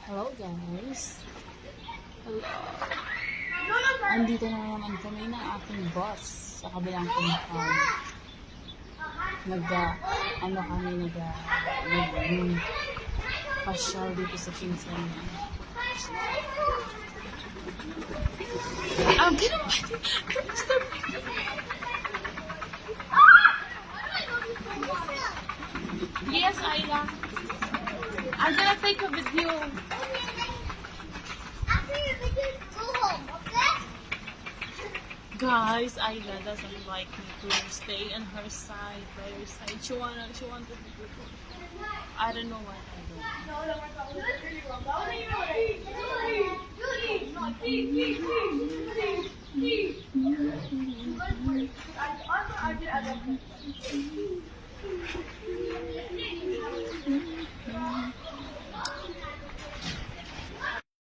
Hello guys. Hello. Andito na naman kami ng ating boss sa kabilang compound. Pasyal dito sa pinsan niya. Ganun ba? Yes, Ayla. I'm gonna take a video. After your video, go home, okay? Guys, Ayla doesn't like me to stay on her side, by her side. She wanted me to go. I don't know what I do. Judy!